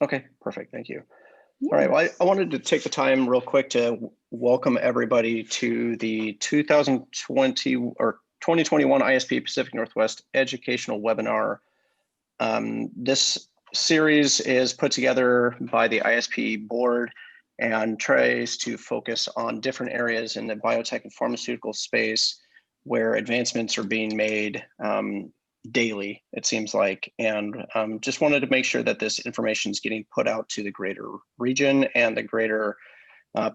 Okay, perfect. Thank you. All right. Yeah. Well, I wanted to take the time real quick to welcome everybody to the 2020 or 2021 ISP Pacific Northwest Educational Webinar. This series is put together by the ISP board and tries to focus on different areas in the biotech and pharmaceutical space where advancements are being made daily, it seems like, and just wanted to make sure that this information is getting put out to the greater region and the greater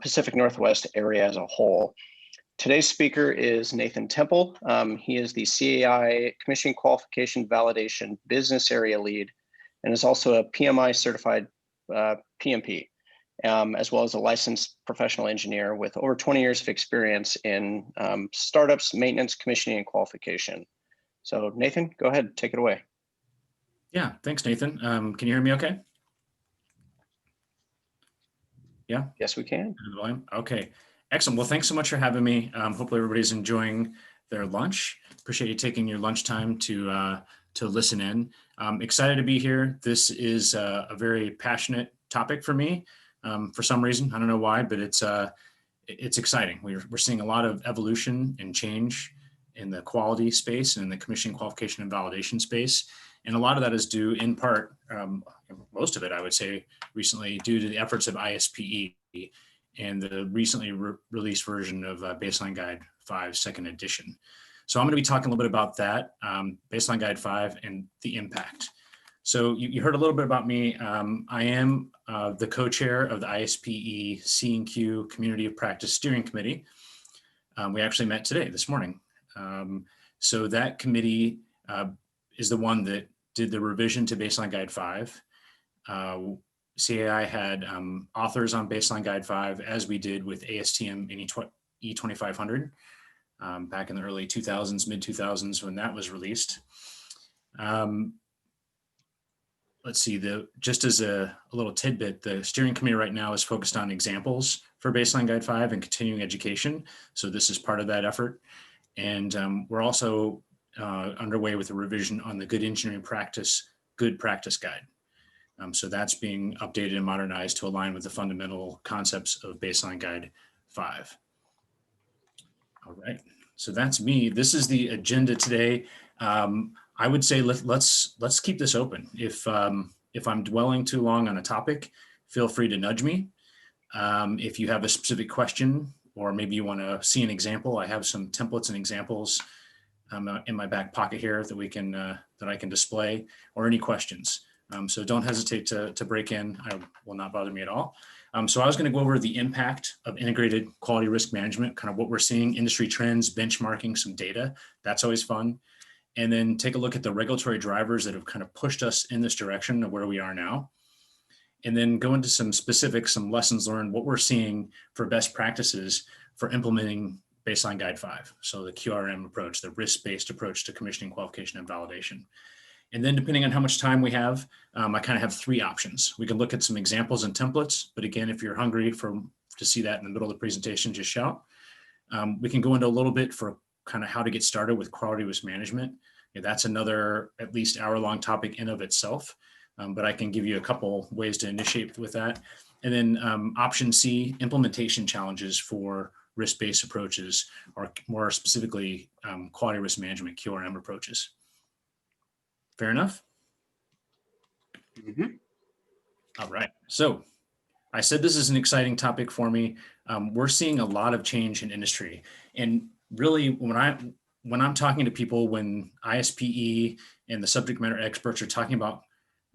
Pacific Northwest area as a whole. Today's speaker is Nathan Temple. He is the CAI Commissioning Qualification Validation Business Area Lead and is also a PMI certified PMP, as well as a licensed professional engineer with over 20 years of experience in startups, maintenance, commissioning, and qualification. So Nathan, go ahead, take it away. Yeah, thanks, Nathan. Can you hear me okay? Yeah? Yes, we can. Okay, excellent. Well, thanks so much for having me. Hopefully everybody's enjoying their lunch. Appreciate you taking your lunchtime to listen in. I'm excited to be here. This is a very passionate topic for me. For some reason, I don't know why, but it's exciting. We're seeing a lot of evolution and change in the quality space and in the commissioning, qualification, and validation space. And a lot of that is due in part, most of it, I would say, recently due to the efforts of ISPE and the recently released version of Baseline Guide 5 second edition. So I'm going to be talking a little bit about that, Baseline Guide 5 and the impact. So you heard a little bit about me. I am the co-chair of the ISPE C&Q Community of Practice Steering Committee. We actually met today, this morning. So that committee is the one that did the revision to Baseline Guide 5. CAI had authors on Baseline Guide 5, as we did with ASTM and E2500 back in the early 2000s, mid 2000s when that was released. Let's see, just as a little tidbit, the steering committee right now is focused on examples for Baseline Guide 5 and continuing education. So this is part of that effort. And we're also underway with a revision on the Good Engineering Practice, Good Practice Guide. So that's being updated and modernized to align with the fundamental concepts of Baseline Guide 5. All right, so that's me. This is the agenda today. I would say let's keep this open. If I'm dwelling too long on a topic, feel free to nudge me. If you have a specific question, or maybe you want to see an example, I have some templates and examples in my back pocket here that I can display, or any questions. So don't hesitate to break in. It will not bother me at all. So I was going to go over the impact of integrated quality risk management, kind of what we're seeing, industry trends, benchmarking, some data. That's always fun. And then take a look at the regulatory drivers that have kind of pushed us in this direction of where we are now. And then go into some specifics, some lessons learned, what we're seeing for best practices for implementing Baseline Guide 5. So the QRM approach, the risk-based approach to commissioning, qualification, and validation. And then depending on how much time we have, I kind of have three options. We can look at some examples and templates, but again, if you're hungry to see that in the middle of the presentation, just shout. We can go into a little bit for kind of how to get started with quality risk management. That's another at least hour-long topic in of itself, but I can give you a couple ways to initiate with that. And then option C, implementation challenges for risk-based approaches, or more specifically, quality risk management, QRM approaches. Fair enough? Mm-hmm. All right. So I said this is an exciting topic for me. We're seeing a lot of change in industry. And really, when I'm talking to people, when ISPE and the subject matter experts are talking about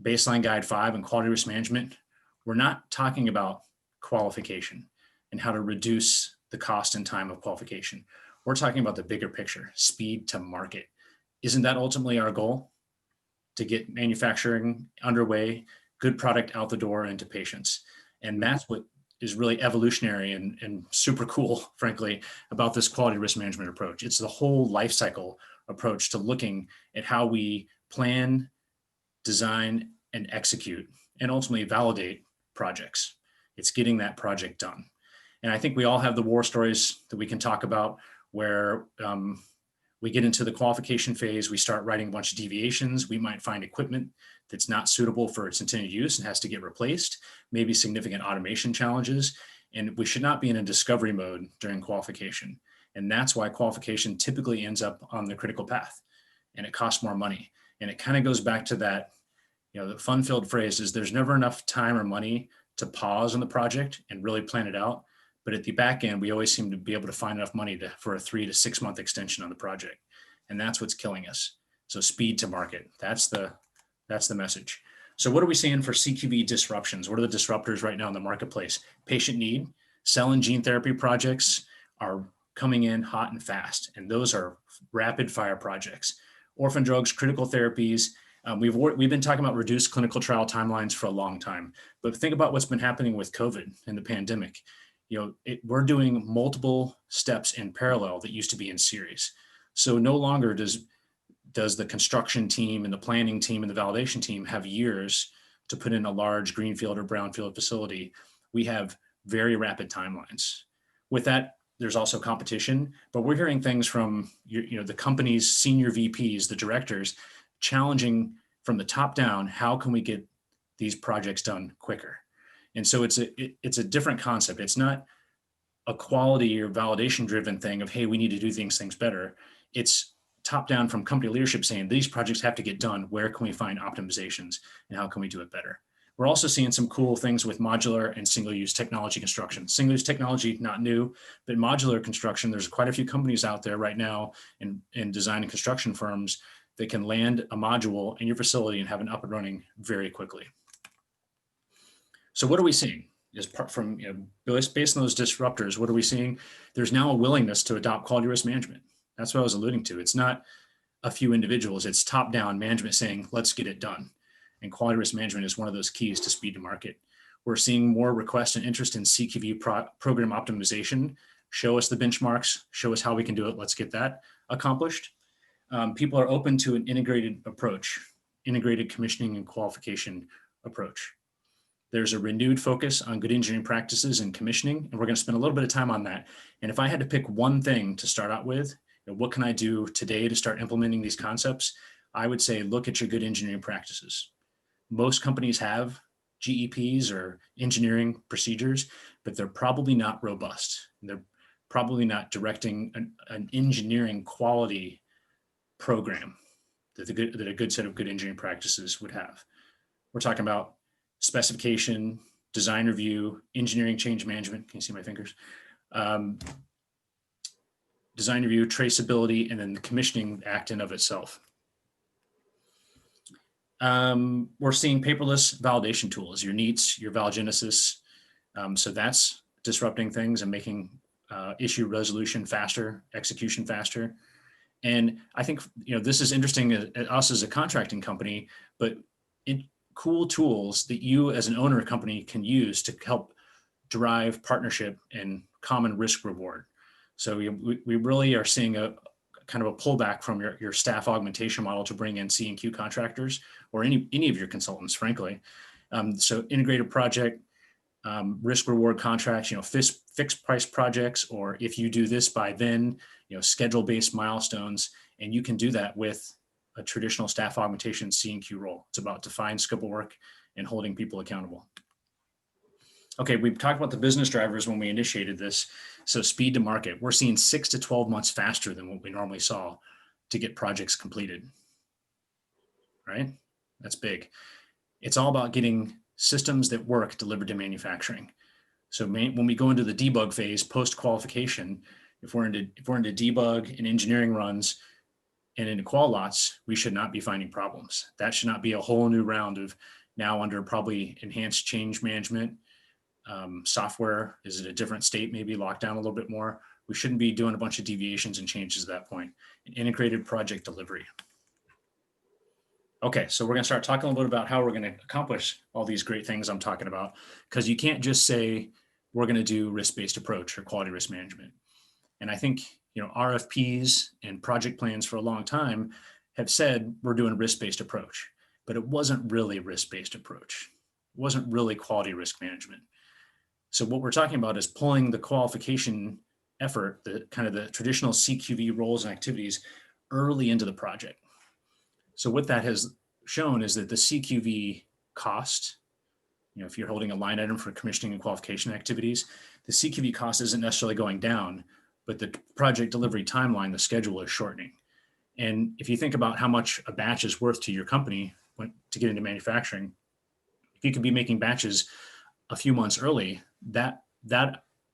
Baseline Guide 5 and quality risk management, we're not talking about qualification and how to reduce the cost and time of qualification. We're talking about the bigger picture, speed to market. Isn't that ultimately our goal? To get manufacturing underway, good product out the door into patients. And that's what is really evolutionary and super cool, frankly, about this quality risk management approach. It's the whole life cycle approach to looking at how we plan, design, and execute, and ultimately validate projects. It's getting that project done. And I think we all have the war stories that we can talk about where We get into the qualification phase, we start writing a bunch of deviations. We might find equipment that's not suitable for its intended use and has to get replaced, maybe significant automation challenges. And we should not be in a discovery mode during qualification. And that's why qualification typically ends up on the critical path, and it costs more money. And it kind of goes back to that, the fun-filled phrase is there's never enough time or money to pause on the project and really plan it out. But at the back end, we always seem to be able to find enough money for a 3 to 6 month extension on the project. And that's what's killing us. So speed to market, that's the message. So what are we seeing for CQV disruptions? What are the disruptors right now in the marketplace? Patient need, cell and gene therapy projects are coming in hot and fast. And those are rapid fire projects. Orphan drugs, critical therapies. We've been talking about reduced clinical trial timelines for a long time, but think about what's been happening with COVID and the pandemic. We're doing multiple steps in parallel that used to be in series. So no longer does the construction team and the planning team and the validation team have years to put in a large greenfield or brownfield facility. We have very rapid timelines. With that, there's also competition, but we're hearing things from the company's senior VPs, the directors, challenging from the top down, how can we get these projects done quicker? And so it's a different concept. It's not a quality or validation driven thing of, hey, we need to do things better. It's top down from company leadership saying these projects have to get done. Where can we find optimizations and how can we do it better? We're also seeing some cool things with modular and single-use technology construction. Single-use technology, not new, but modular construction, there's quite a few companies out there right now in design and construction firms that can land a module in your facility and have it up and running very quickly. So what are we seeing? Based on those disruptors, what are we seeing? There's now a willingness to adopt quality risk management. That's what I was alluding to. It's not a few individuals, it's top-down management saying, let's get it done. And quality risk management is one of those keys to speed to market. We're seeing more requests and interest in CQV program optimization. Show us the benchmarks, show us how we can do it. Let's get that accomplished. People are open to an integrated approach, integrated commissioning and qualification approach. There's a renewed focus on good engineering practices and commissioning, and we're going to spend a little bit of time on that. And if I had to pick one thing to start out with, what can I do today to start implementing these concepts? I would say, look at your good engineering practices. Most companies have GEPs or engineering procedures, but they're probably not robust. They're probably not directing an engineering quality program that a good set of good engineering practices would have. We're talking about specification, design review, engineering change management. Can you see my fingers? Design review, traceability, and then the commissioning act in of itself. We're seeing paperless validation tools, your NEATs, your Valgenesis. So that's disrupting things and making issue resolution faster, execution faster. And I think this is interesting at us as a contracting company, but cool tools that you as an owner company can use to help drive partnership and common risk reward. So we really are seeing a kind of a pullback from your staff augmentation model to bring in C&Q contractors or any of your consultants, frankly. So integrated project, risk reward contracts, fixed price projects, or if you do this by then, schedule-based milestones, and you can do that with a traditional staff augmentation C&Q role. It's about defined scope of work and holding people accountable. Okay, we've talked about the business drivers when we initiated this. So speed to market, we're seeing 6 to 12 months faster than what we normally saw to get projects completed, right? That's big. It's all about getting systems that work delivered to manufacturing. So when we go into the debug phase post-qualification, if we're into debug and engineering runs and into qual lots, we should not be finding problems. That should not be a whole new round of now under probably enhanced change management. Software is at a different state, maybe locked down a little bit more. We shouldn't be doing a bunch of deviations and changes at that point. Integrated project delivery. Okay, so we're going to start talking a little bit about how we're going to accomplish all these great things I'm talking about, because you can't just say we're going to do risk-based approach or quality risk management. And I think RFPs and project plans for a long time have said we're doing risk-based approach, but it wasn't really risk-based approach. It wasn't really quality risk management. So what we're talking about is pulling the qualification effort, the kind of the traditional CQV roles and activities, early into the project. So what that has shown is that the CQV cost, if you're holding a line item for commissioning and qualification activities, the CQV cost isn't necessarily going down, but the project delivery timeline, the schedule is shortening. And if you think about how much a batch is worth to your company to get into manufacturing, if you could be making batches a few months early, that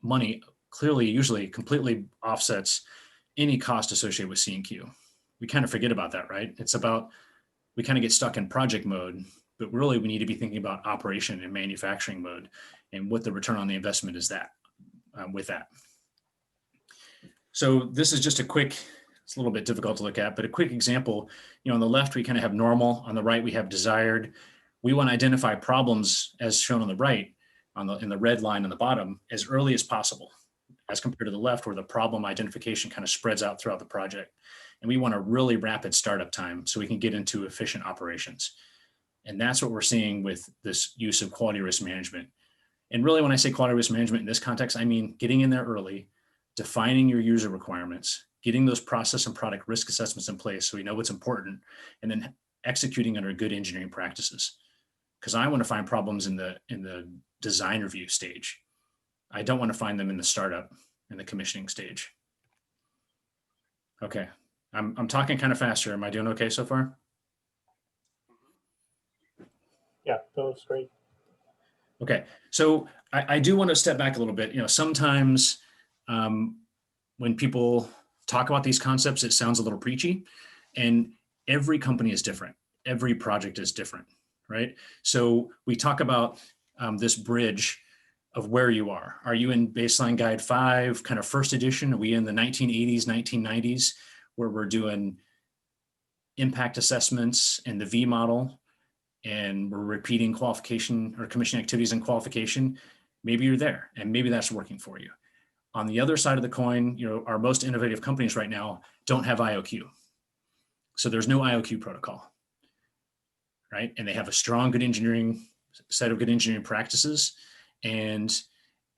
money clearly usually completely offsets any cost associated with C&Q. We kind of forget about that, right? We kind of get stuck in project mode, but really we need to be thinking about operation and manufacturing mode and what the return on the investment is with that. So this is just it's a little bit difficult to look at, but a quick example. On the left, we kind of have normal. On the right, we have desired. We want to identify problems as shown on the right, in the red line on the bottom, as early as possible, as compared to the left, where the problem identification kind of spreads out throughout the project. And we want a really rapid startup time so we can get into efficient operations. And that's what we're seeing with this use of quality risk management. And really, when I say quality risk management in this context, I mean getting in there early, defining your user requirements, getting those process and product risk assessments in place so we know what's important, and then executing under good engineering practices. Because I want to find problems in the design review stage. I don't want to find them in the startup and the commissioning stage. Okay, I'm talking kind of faster. Am I doing okay so far? Yeah, that was great. Okay, so I do want to step back a little bit. Sometimes when people talk about these concepts, it sounds a little preachy, and every company is different. Every project is different, right? So we talk about this bridge of where you are. Are you in Baseline Guide 5, kind of first edition? Are we in the 1980s, 1990s, where we're doing impact assessments and the V model, and we're repeating qualification or commission activities and qualification? Maybe you're there, and maybe that's working for you. On the other side of the coin, our most innovative companies right now don't have IOQ. So there's no IOQ protocol, right? And they have a strong set of good engineering practices and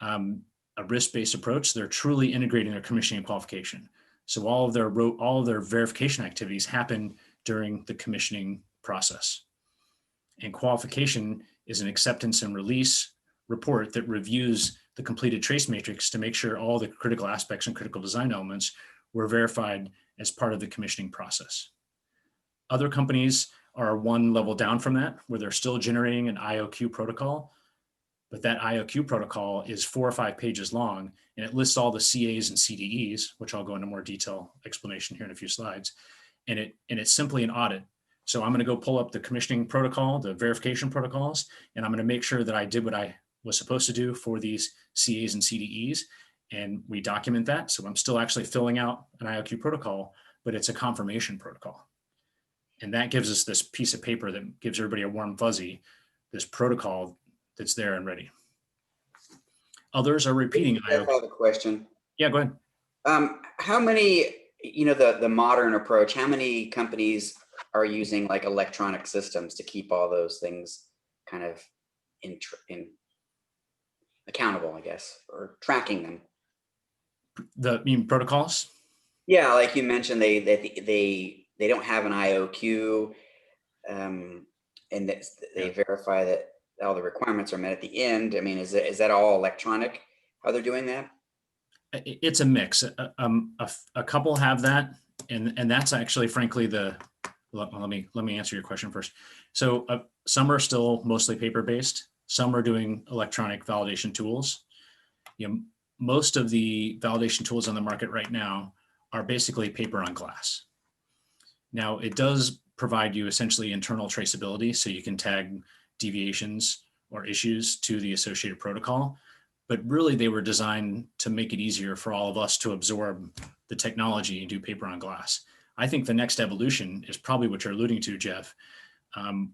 a risk-based approach. They're truly integrating their commissioning and qualification. So all of their verification activities happen during the commissioning process. And qualification is an acceptance and release report that reviews the completed trace matrix to make sure all the critical aspects and critical design elements were verified as part of the commissioning process. Other companies are one level down from that, where they're still generating an IOQ protocol, but that IOQ protocol is 4 or 5 pages long, and it lists all the CAs and CDEs, which I'll go into more detail explanation here in a few slides. And it's simply an audit. So I'm going to go pull up the commissioning protocol, the verification protocols, and I'm going to make sure that I did what I was supposed to do for these CAs and CDEs, and we document that. So I'm still actually filling out an IOQ protocol, but it's a confirmation protocol. And that gives us this piece of paper that gives everybody a warm fuzzy, this protocol that's there and ready. Others are repeating I have a question. Yeah, go ahead. How many, the modern approach, how many companies are using like electronic systems to keep all those things kind of in accountable, I guess, or tracking them? You mean protocols? Yeah, like you mentioned, they don't have an IOQ, and that they verify that all the requirements are met at the end. I mean, is that all electronic? How they're doing that? It's a mix. A couple have that, and that's actually, frankly, let me answer your question first. So some are still mostly paper-based. Some are doing electronic validation tools. Most of the validation tools on the market right now are basically paper on glass. Now, it does provide you essentially internal traceability, so you can tag deviations or issues to the associated protocol. But really, they were designed to make it easier for all of us to absorb the technology and do paper on glass. I think the next evolution is probably what you're alluding to, Jeff,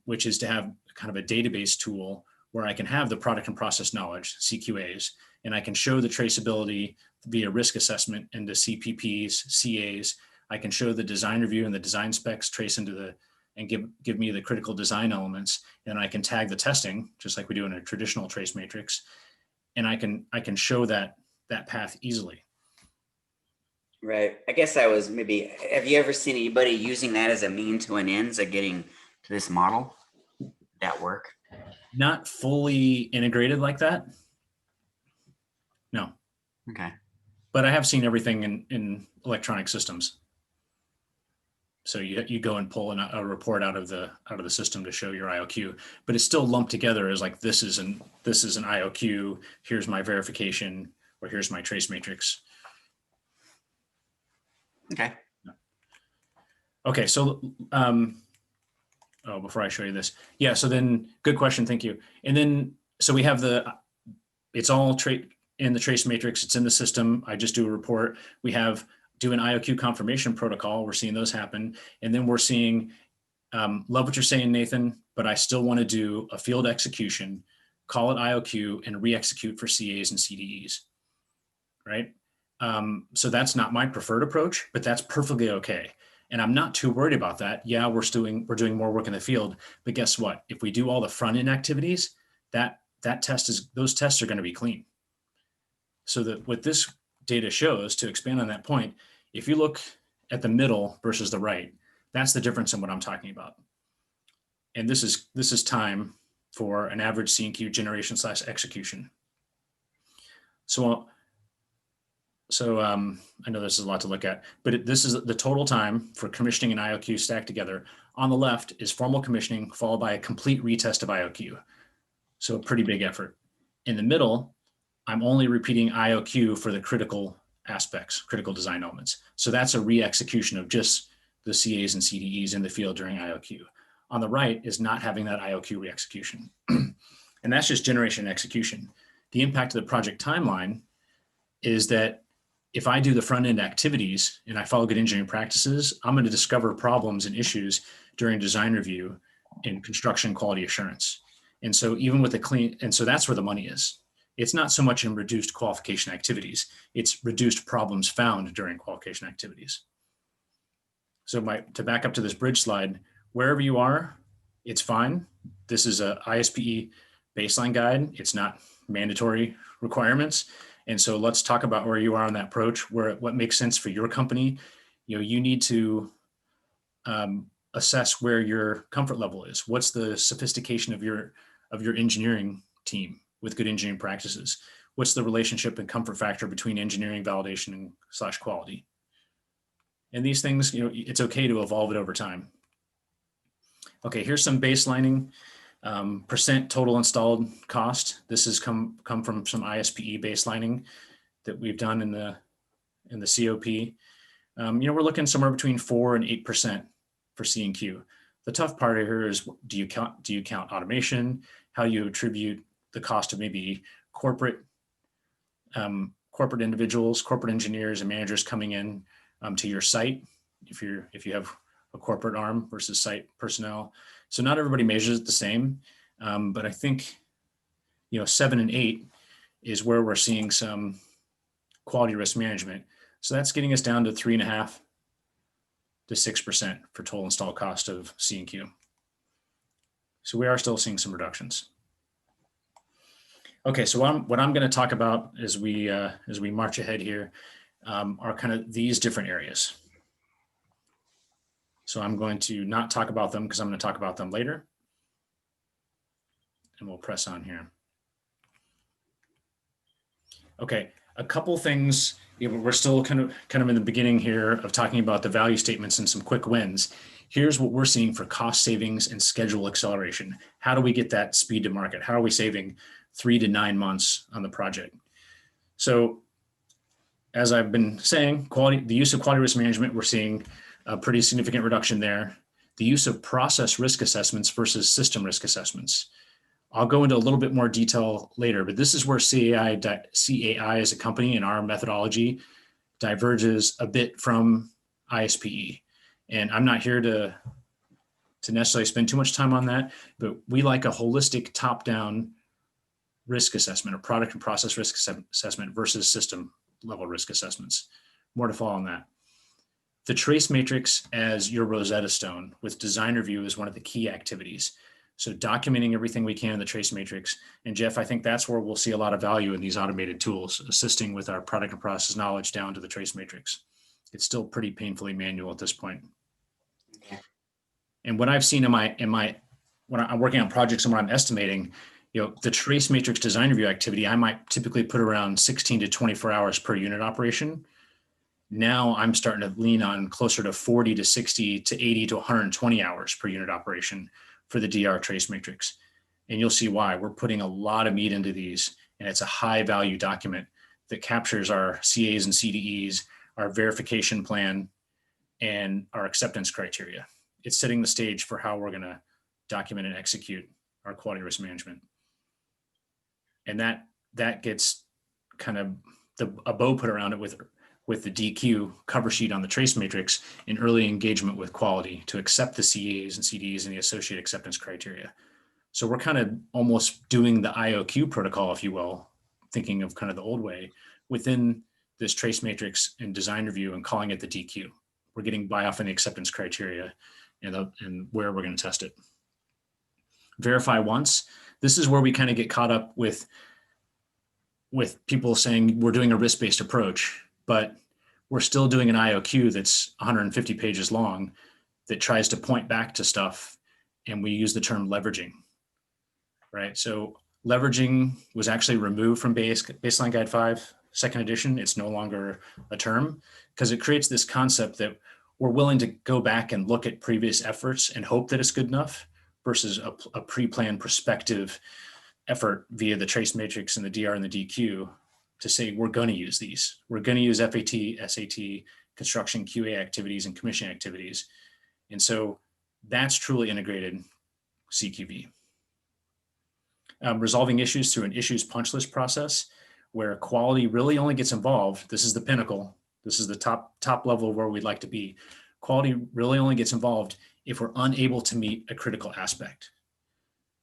which is to have kind of a database tool where I can have the product and process knowledge, CQAs, and I can show the traceability via risk assessment into CPPs, CAs. I can show the design review and the design specs trace into and give me the critical design elements. And I can tag the testing, just like we do in a traditional trace matrix. And I can show that path easily. Right. I guess I was maybe, have you ever seen anybody using that as a mean to an end of getting to this model? That work? Not fully integrated like that. No, Okay. but I have seen everything in electronic systems. So you go and pull a report out of the system to show your IOQ, but it's still lumped together as like this is an IOQ. Here's my verification, or here's my trace matrix. Okay. Okay, so oh, before I show you this, yeah. So then, good question, thank you. And then so we have it's all in the trace matrix. It's in the system. I just do a report. We do an IOQ confirmation protocol. We're seeing those happen. And then we're seeing, love what you're saying, Nathan, but I still want to do a field execution, call it IOQ, and re-execute for CAs and CDEs, right? So that's not my preferred approach, but that's perfectly okay. And I'm not too worried about that. Yeah, we're doing more work in the field, but guess what? If we do all the front end activities, those tests are going to be clean. So that what this data shows, to expand on that point, if you look at the middle versus the right, that's the difference in what I'm talking about. And this is time for an average C&Q generation / execution. So I know this is a lot to look at, but this is the total time for commissioning and IOQ stacked together. On the left is formal commissioning followed by a complete retest of IOQ. So a pretty big effort. In the middle, I'm only repeating IOQ for the critical aspects, critical design elements. So that's a re-execution of just the CAs and CDEs in the field during IOQ. On the right is not having that IOQ re-execution. And that's just generation and execution. The impact of the project timeline is that if I do the front end activities and I follow good engineering practices, I'm going to discover problems and issues during design review and construction quality assurance. And so even with so that's where the money is. It's not so much in reduced qualification activities, it's reduced problems found during qualification activities. So to back up to this bridge slide, wherever you are, it's fine. This is a ISPE baseline guide. It's not mandatory requirements. And so let's talk about where you are on that approach, what makes sense for your company. You need to assess where your comfort level is. What's the sophistication of your engineering team with good engineering practices? What's the relationship and comfort factor between engineering validation and / quality? And these things, it's okay to evolve it over time. Okay, here's some baselining. Percent total installed cost. This has come from some ISPE baselining that we've done in the COP. We're looking somewhere between 4 and 8% for C&Q. The tough part here is, do you count automation? How do you attribute the cost of maybe corporate individuals, corporate engineers and managers coming in to your site, if you have a corporate arm versus site personnel. So not everybody measures it the same, but I think 7 and 8 is where we're seeing some quality risk management. So that's getting us down to 3.5 to 6% for total installed cost of C&Q. So we are still seeing some reductions. Okay, so what I'm going to talk about as we march ahead here are kind of these different areas. So I'm going to not talk about them because I'm going to talk about them later. And we'll press on here. Okay, a couple things. We're still kind of in the beginning here of talking about the value statements and some quick wins. Here's what we're seeing for cost savings and schedule acceleration. How do we get that speed to market? How are we saving 3 to 9 months on the project? So as I've been saying, the use of quality risk management, we're seeing a pretty significant reduction there. The use of process risk assessments versus system risk assessments. I'll go into a little bit more detail later, but this is where CAI as a company and our methodology diverges a bit from ISPE. And I'm not here to necessarily spend too much time on that, but we like a holistic top-down risk assessment, or product and process risk assessment versus system level risk assessments. More to follow on that. The trace matrix as your Rosetta Stone with design review is one of the key activities. So documenting everything we can in the trace matrix. And Jeff, I think that's where we'll see a lot of value in these automated tools, assisting with our product and process knowledge down to the trace matrix. it's still pretty painfully manual at this point. Okay. And what I've seen when I'm working on projects and when I'm estimating, the trace matrix design review activity, I might typically put around 16 to 24 hours per unit operation. Now I'm starting to lean on closer to 40 to 60 to 80 to 120 hours per unit operation for the DR trace matrix. And you'll see why. We're putting a lot of meat into these, and it's a high value document that captures our CAs and CDEs, our verification plan, and our acceptance criteria. It's setting the stage for how we're going to document and execute our quality risk management. And that gets kind of a bow put around it with the DQ cover sheet on the trace matrix in early engagement with quality to accept the CAs and CDs and the associated acceptance criteria. So we're kind of almost doing the IOQ protocol, if you will, thinking of kind of the old way within this trace matrix and design review and calling it the DQ. We're getting buy-off in the acceptance criteria and where we're going to test it. Verify once. This is where we kind of get caught up with people saying we're doing a risk-based approach, but we're still doing an IOQ that's 150 pages long that tries to point back to stuff, and we use the term leveraging, right? So leveraging was actually removed from Baseline Guide 5, second edition. It's no longer a term because it creates this concept that we're willing to go back and look at previous efforts and hope that it's good enough versus a pre-planned prospective effort via the trace matrix and the DR and the DQ to say, we're going to use these. We're going to use FAT, SAT, construction QA activities and commissioning activities. And so that's truly integrated CQV. Resolving issues through an issues punch list process where quality really only gets involved. This is the pinnacle. This is the top level where we'd like to be. Quality really only gets involved if we're unable to meet a critical aspect.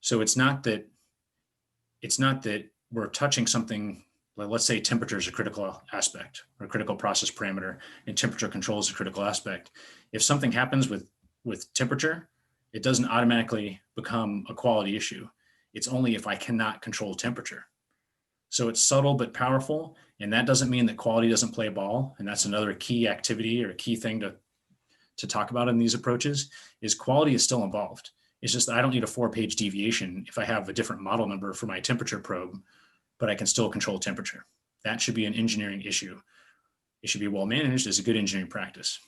So it's not that we're touching something, like let's say temperature is a critical aspect or a critical process parameter and temperature control is a critical aspect. If something happens with temperature, it doesn't automatically become a quality issue. It's only if I cannot control temperature. So it's subtle but powerful. And that doesn't mean that quality doesn't play a ball. And that's another key activity or a key thing to talk about in these approaches is quality is still involved. It's just that I don't need a 4-page deviation if I have a different model number for my temperature probe, but I can still control temperature. That should be an engineering issue. It should be well managed as a good engineering practice.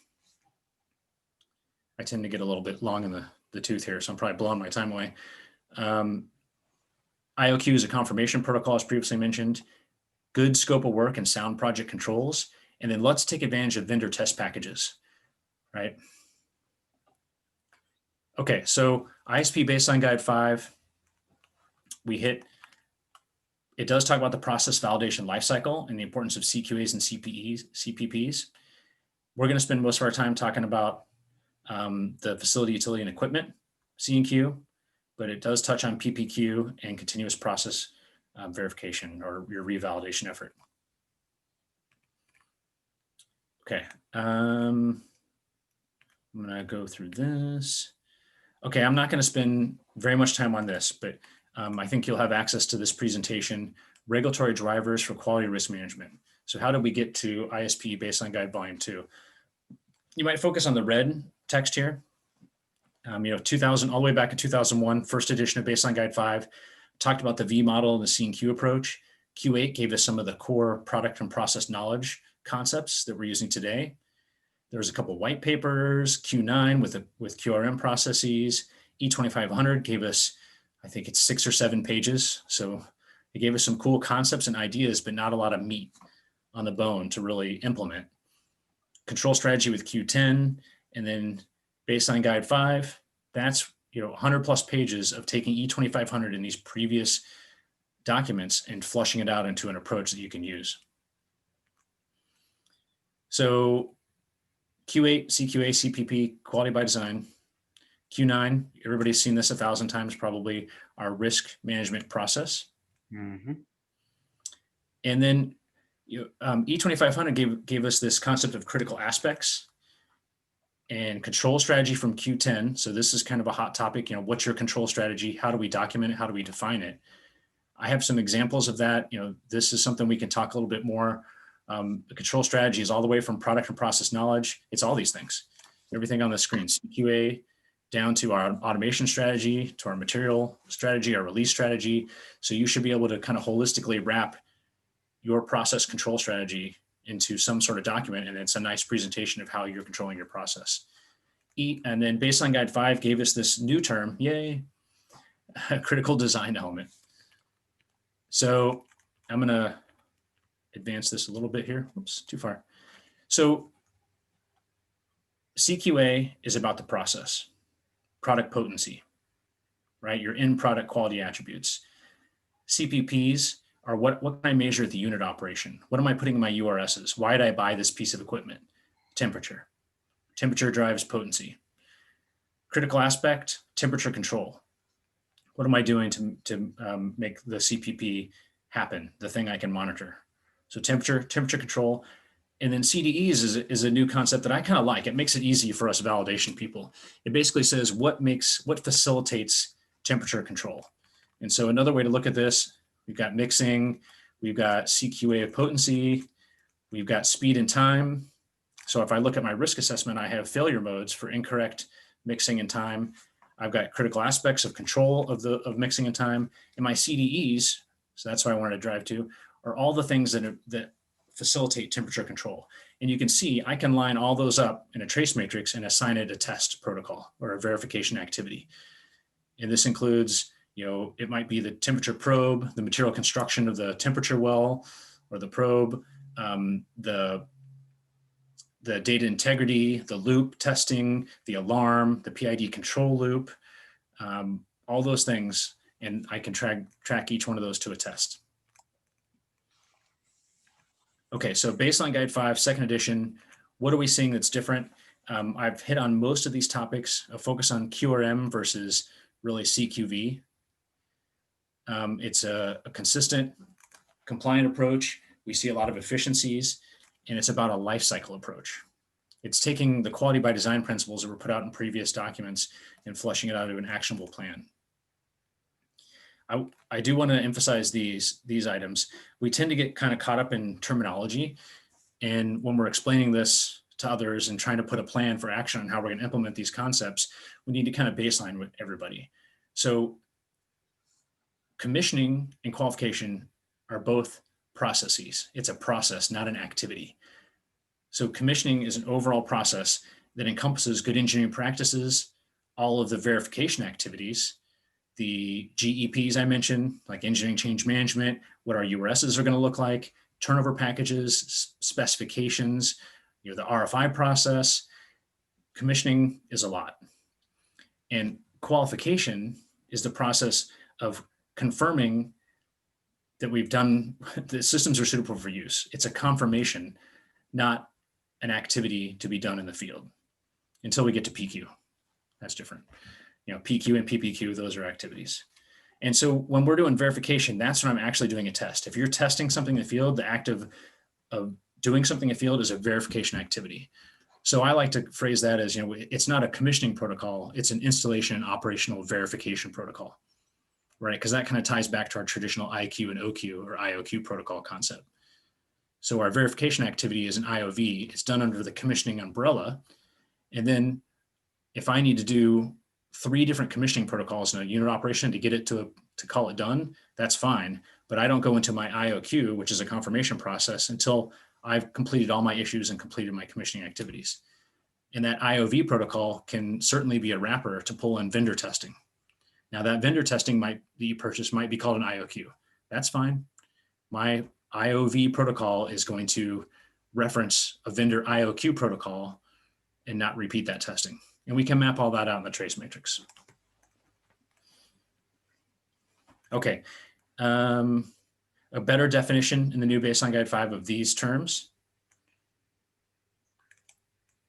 I tend to get a little bit long in the tooth here, so I'm probably blowing my time away. IOQ is a confirmation protocol, as previously mentioned, good scope of work and sound project controls. And then let's take advantage of vendor test packages, right? Okay, so ISPE Baseline Guide 5, it does talk about the process validation lifecycle and the importance of CQAs and CPPs. We're going to spend most of our time talking about the facility, utility, and equipment, C&Q, but it does touch on PPQ and continuous process verification or your revalidation effort. Okay, I'm going to go through this. Okay, I'm not going to spend very much time on this, but I think you'll have access to this presentation, regulatory drivers for quality risk management. So how did we get to ISPE Baseline Guide Volume 2? You might focus on the red text here. 2000, all the way back in 2001, first edition of Baseline Guide 5, talked about the V model and the C&Q approach. Q8 gave us some of the core product and process knowledge concepts that we're using today. There was a couple of white papers, Q9 with QRM processes. E2500 gave us, I think it's 6 or 7 pages. So it gave us some cool concepts and ideas, but not a lot of meat on the bone to really implement. Control strategy with Q10, and then Baseline Guide 5, that's 100 plus pages of taking E2500 in these previous documents and flushing it out into an approach that you can use. So Q8, CQA, CPP, quality by design. Q9, everybody's seen this 1,000 times probably, our risk management process. Mm-hmm. And then E2500 gave us this concept of critical aspects and control strategy from Q10. So this is kind of a hot topic. What's your control strategy? How do we document it? How do we define it? I have some examples of that. This is something we can talk a little bit more The control strategy is all the way from product and process knowledge. It's all these things, everything on the screen, CQA down to our automation strategy, to our material strategy, our release strategy. So you should be able to kind of holistically wrap your process control strategy into some sort of document. And it's a nice presentation of how you're controlling your process. And then Baseline Guide 5 gave us this new term, yay, critical design element. So I'm going to advance this a little bit here. Oops, too far. So CQA is about the process, product potency, right? Your end product quality attributes. CPPs are what can I measure at the unit operation? What am I putting in my URSs? Why did I buy this piece of equipment? Temperature. Temperature drives potency. Critical aspect, temperature control. What am I doing to make the CPP happen, the thing I can monitor? So temperature control. And then CDEs is a new concept that I kind of like. It makes it easy for us validation people. It basically says what facilitates temperature control. And so another way to look at this, we've got mixing, we've got CQA of potency, we've got speed and time. So if I look at my risk assessment, I have failure modes for incorrect mixing and time. I've got critical aspects of control of mixing and time. And my CDEs, so that's what I wanted to drive to, are all the things that facilitate temperature control. And you can see I can line all those up in a trace matrix and assign it a test protocol or a verification activity. And this includes, it might be the temperature probe, the material construction of the temperature well or the probe, the data integrity, the loop testing, the alarm, the PID control loop, all those things. And I can track each one of those to a test. Okay, so Baseline Guide 5, second edition, what are we seeing that's different? I've hit on most of these topics, a focus on QRM versus really CQV. It's a consistent, compliant approach. We see a lot of efficiencies, and it's about a life cycle approach. It's taking the quality by design principles that were put out in previous documents and fleshing it out into an actionable plan. I do want to emphasize these items. We tend to get kind of caught up in terminology. And when we're explaining this to others and trying to put a plan for action on how we're going to implement these concepts, we need to kind of baseline with everybody. So commissioning and qualification are both processes. It's a process, not an activity. So commissioning is an overall process that encompasses good engineering practices, all of the verification activities, the GEPs I mentioned, like engineering change management, what our URSs are going to look like, turnover packages, specifications, the RFI process. Commissioning is a lot. And qualification is the process of confirming that we've done, the systems are suitable for use. It's a confirmation, not an activity to be done in the field until we get to PQ. That's different. PQ and PPQ, those are activities. And so when we're doing verification, that's when I'm actually doing a test. If you're testing something in the field, the act of doing something in the field is a verification activity. So I like to phrase that as, it's not a commissioning protocol, it's an installation and operational verification protocol, right? Because that kind of ties back to our traditional IQ and OQ or IOQ protocol concept. So our verification activity is an IOV. It's done under the commissioning umbrella. And then if I need to do 3 different commissioning protocols in a unit operation to get it to call it done, that's fine. But I don't go into my IOQ, which is a confirmation process, until I've completed all my issues and completed my commissioning activities. And that IOV protocol can certainly be a wrapper to pull in vendor testing. Now that vendor testing might be purchased, might be called an IOQ. That's fine. My IOV protocol is going to reference a vendor IOQ protocol and not repeat that testing. And we can map all that out in the trace matrix. Okay. A better definition in the new Baseline Guide 5 of these terms,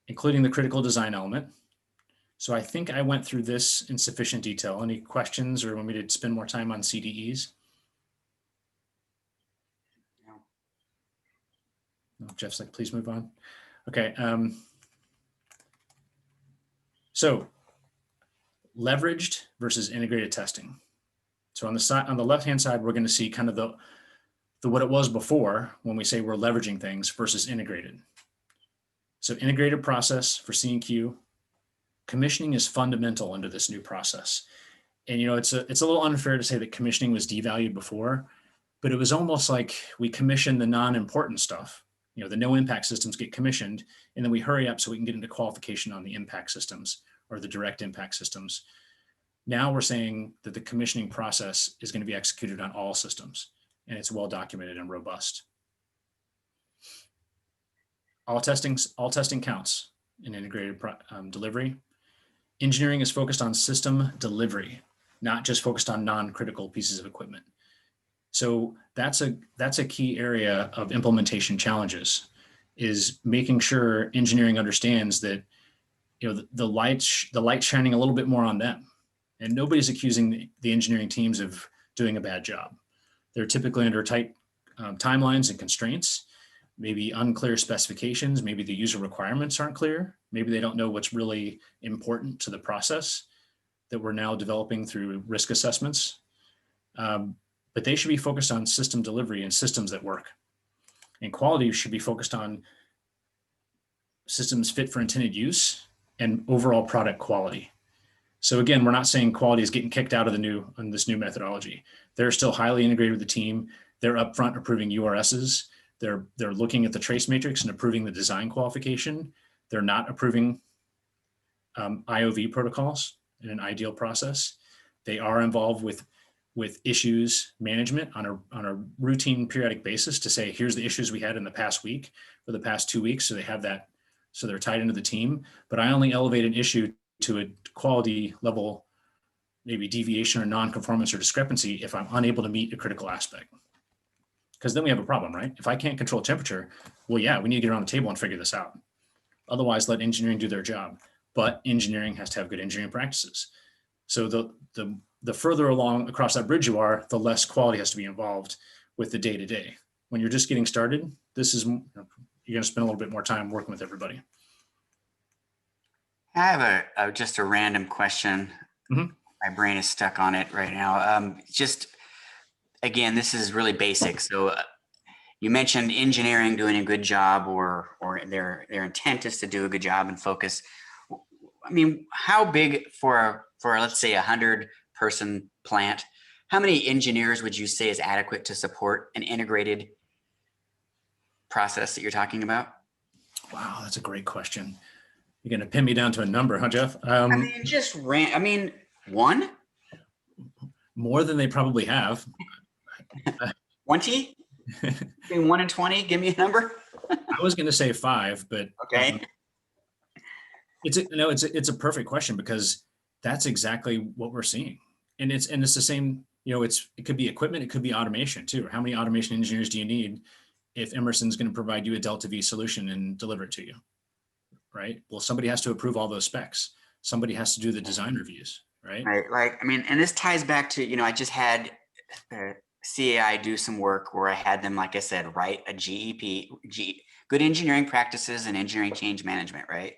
including the critical design element. So I think I went through this in sufficient detail. Any questions or want me to spend more time on CDEs? No, Jeff's like, please move on. Okay. So leveraged versus integrated testing. So on the left-hand side, we're going to see kind of the what it was before when we say we're leveraging things versus integrated. So integrated process for C&Q, commissioning is fundamental under this new process. And, it's a little unfair to say that commissioning was devalued before, but it was almost like we commissioned the non-important stuff. The no impact systems get commissioned, and then we hurry up so we can get into qualification on the impact systems or the direct impact systems. Now we're saying that the commissioning process is going to be executed on all systems, and it's well documented and robust. All testing counts in integrated delivery. Engineering is focused on system delivery, not just focused on non-critical pieces of equipment. So that's a key area of implementation challenges, is making sure engineering understands that the light's shining a little bit more on them, and nobody's accusing the engineering teams of doing a bad job. They're typically under tight timelines and constraints, maybe unclear specifications, maybe the user requirements aren't clear, maybe they don't know what's really important to the process that we're now developing through risk assessments. But they should be focused on system delivery and systems that work. And quality should be focused on systems fit for intended use and overall product quality. So again, we're not saying quality is getting kicked out of this new methodology. They're still highly integrated with the team. They're upfront approving URSs. They're looking at the trace matrix and approving the design qualification. They're not approving IOV protocols in an ideal process. They are involved with issues management on a routine periodic basis to say, here's the issues we had in the past week or the past 2 weeks. So they have that, so they're tied into the team. But I only elevate an issue to a quality level, maybe deviation or non-conformance or discrepancy if I'm unable to meet a critical aspect. Because then we have a problem, right? If I can't control temperature, well, yeah, we need to get around the table and figure this out. Otherwise, let engineering do their job. But engineering has to have good engineering practices. So the further along across that bridge you are, the less quality has to be involved with the day-to-day. When you're just getting started, you're going to spend a little bit more time working with everybody. I have just a random question. Mm-hmm. My brain is stuck on it right now. Again, this is really basic. So you mentioned engineering doing a good job, or their intent is to do a good job and focus. I mean, how big for let's say 100-person plant, how many engineers would you say is adequate to support an integrated process that you're talking about? Wow, that's a great question. You're going to pin me down to a number, huh, Jeff? One? More than they probably have. 20? Between 1 and 20? Give me a number. I was going to say 5, but okay. It's a perfect question, because that's exactly what we're seeing, and it's the same. It could be equipment, it could be automation too. How many automation engineers do you need if Emerson's going to provide you a Delta V solution and deliver it to you, right? Well, somebody has to approve all those specs. Somebody has to do the design reviews, right? Right. And this ties back to, I just had CAI do some work where I had them, like I said, write a GEP, good engineering practices and engineering change management, right?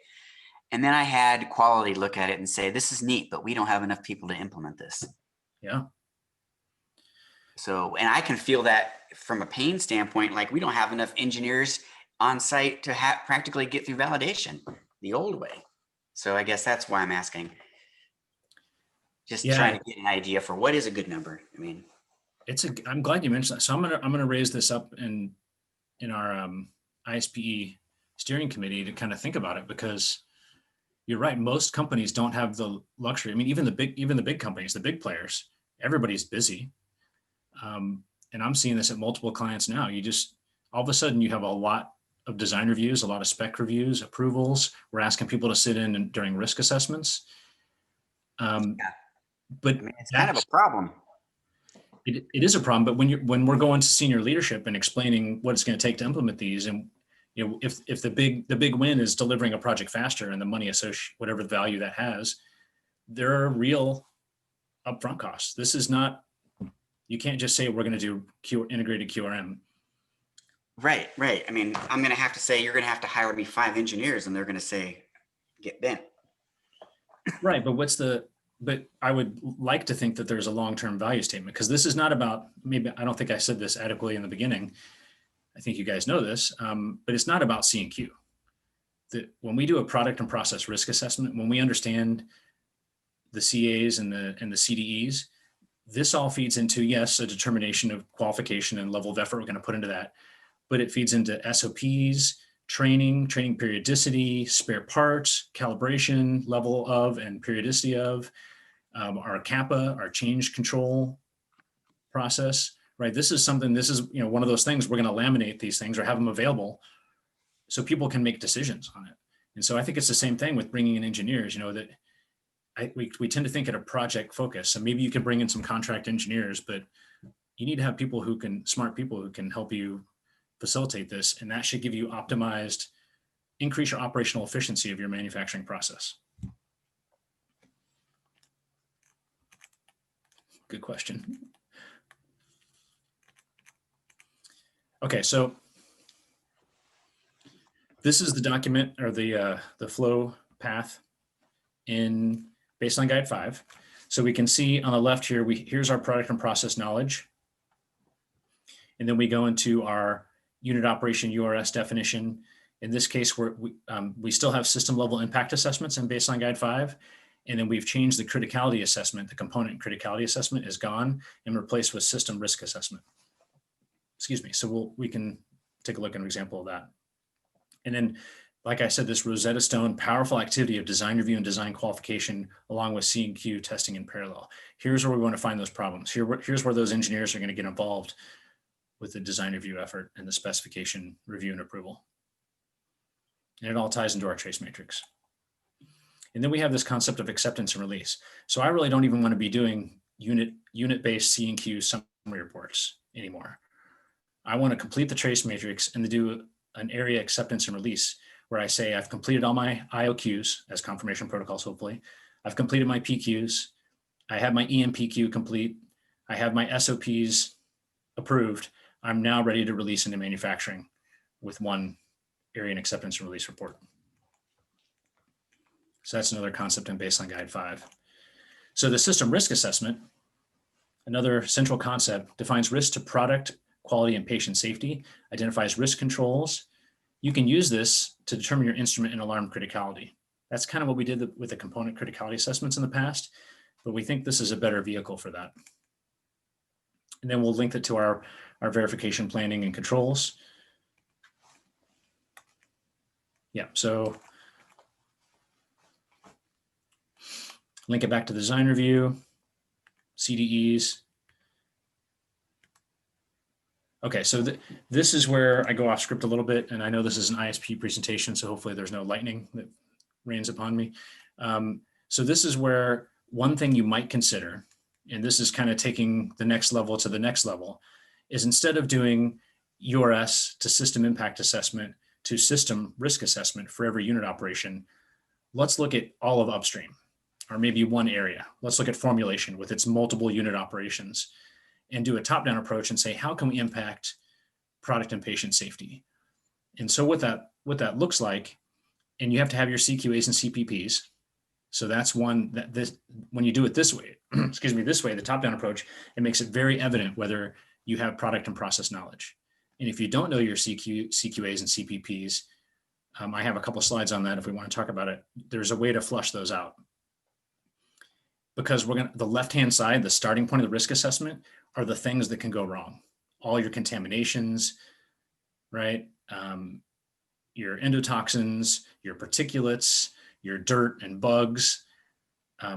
And then I had quality look at it and say, this is neat, but we don't have enough people to implement this. Yeah. So, and I can feel that from a pain standpoint, like we don't have enough engineers on site to practically get through validation the old way. So I guess that's why I'm asking. Just trying to get an idea for what is a good number. I mean, I'm glad you mentioned that. So I'm gonna raise this up in our ISPE steering committee to kind of think about it, because you're right. Most companies don't have the luxury. I mean, even the big companies, the big players, everybody's busy. And I'm seeing this at multiple clients now. You just, all of a sudden you have a lot of design reviews, a lot of spec reviews, approvals. We're asking people to sit in during risk assessments. But I mean, it's kind of a problem. It is a problem, but when we're going to senior leadership and explaining what it's going to take to implement these, and if the big win is delivering a project faster and the money associated, whatever the value that has, there are real upfront costs. This is not, you can't just say we're going to do integrated QRM. Right. I mean, I'm going to have to say, you're going to have to hire me 5 engineers, and they're going to say, get bent. Right, but but I would like to think that there's a long-term value statement, because this is not about, maybe, I don't think I said this adequately in the beginning. I think you guys know this, but it's not about C&Q. When we do a product and process risk assessment, when we understand the CAs and the CDEs, this all feeds into, yes, a determination of qualification and level of effort we're going to put into that, but it feeds into SOPs, training periodicity, spare parts, calibration, level of and periodicity of, our CAPA, our change control process, right? This is one of those things we're going to laminate these things or have them available so people can make decisions on it. And so I think it's the same thing with bringing in engineers, that we tend to think at a project focus. So maybe you can bring in some contract engineers, but you need to have smart people who can help you facilitate this. And that should give you increase your operational efficiency of your manufacturing process. Good question. Okay, so this is the document, or the flow path in Baseline Guide 5. So we can see on the left here, here's our product and process knowledge. And then we go into our unit operation URS definition. In this case, we still have system level impact assessments in Baseline Guide 5. And then we've changed the criticality assessment. The component criticality assessment is gone and replaced with system risk assessment. Excuse me. So we can take a look at an example of that. And then, like I said, this Rosetta Stone powerful activity of design review and design qualification, along with C&Q testing in parallel. Here's where we want to find those problems. Here's where those engineers are going to get involved with the design review effort and the specification review and approval. And it all ties into our trace matrix. And then we have this concept of acceptance and release. So I really don't even want to be doing unit-based C&Q summary reports anymore. I want to complete the trace matrix and to do an area acceptance and release where I say I've completed all my IOQs as confirmation protocols, hopefully. I've completed my PQs. I have my EMPQ complete. I have my SOPs approved. I'm now ready to release into manufacturing with one area and acceptance and release report. So that's another concept in Baseline Guide 5. So the system risk assessment, another central concept, defines risk to product quality and patient safety, identifies risk controls. You can use this to determine your instrument and alarm criticality. That's kind of what we did with the component criticality assessments in the past, but we think this is a better vehicle for that. And then we'll link it to our verification planning and controls. Yeah, so link it back to the design review, CDEs. Okay, so this is where I go off script a little bit, and I know this is an ISP presentation, so hopefully there's no lightning that rains upon me. So this is where one thing you might consider, and this is kind of taking the next level to the next level, is instead of doing URS to system impact assessment to system risk assessment for every unit operation, let's look at all of upstream, or maybe one area. Let's look at formulation with its multiple unit operations and do a top-down approach and say, how can we impact product and patient safety? And so what that looks like, and you have to have your CQAs and CPPs. So that's one that when you do it this way, excuse me, this way, the top-down approach, it makes it very evident whether you have product and process knowledge. And if you don't know your CQAs and CPPs, I have a couple of slides on that if we want to talk about it. There's a way to flush those out. Because the left-hand side, the starting point of the risk assessment, are the things that can go wrong. All your contaminations, right? Your endotoxins, your particulates, your dirt and bugs,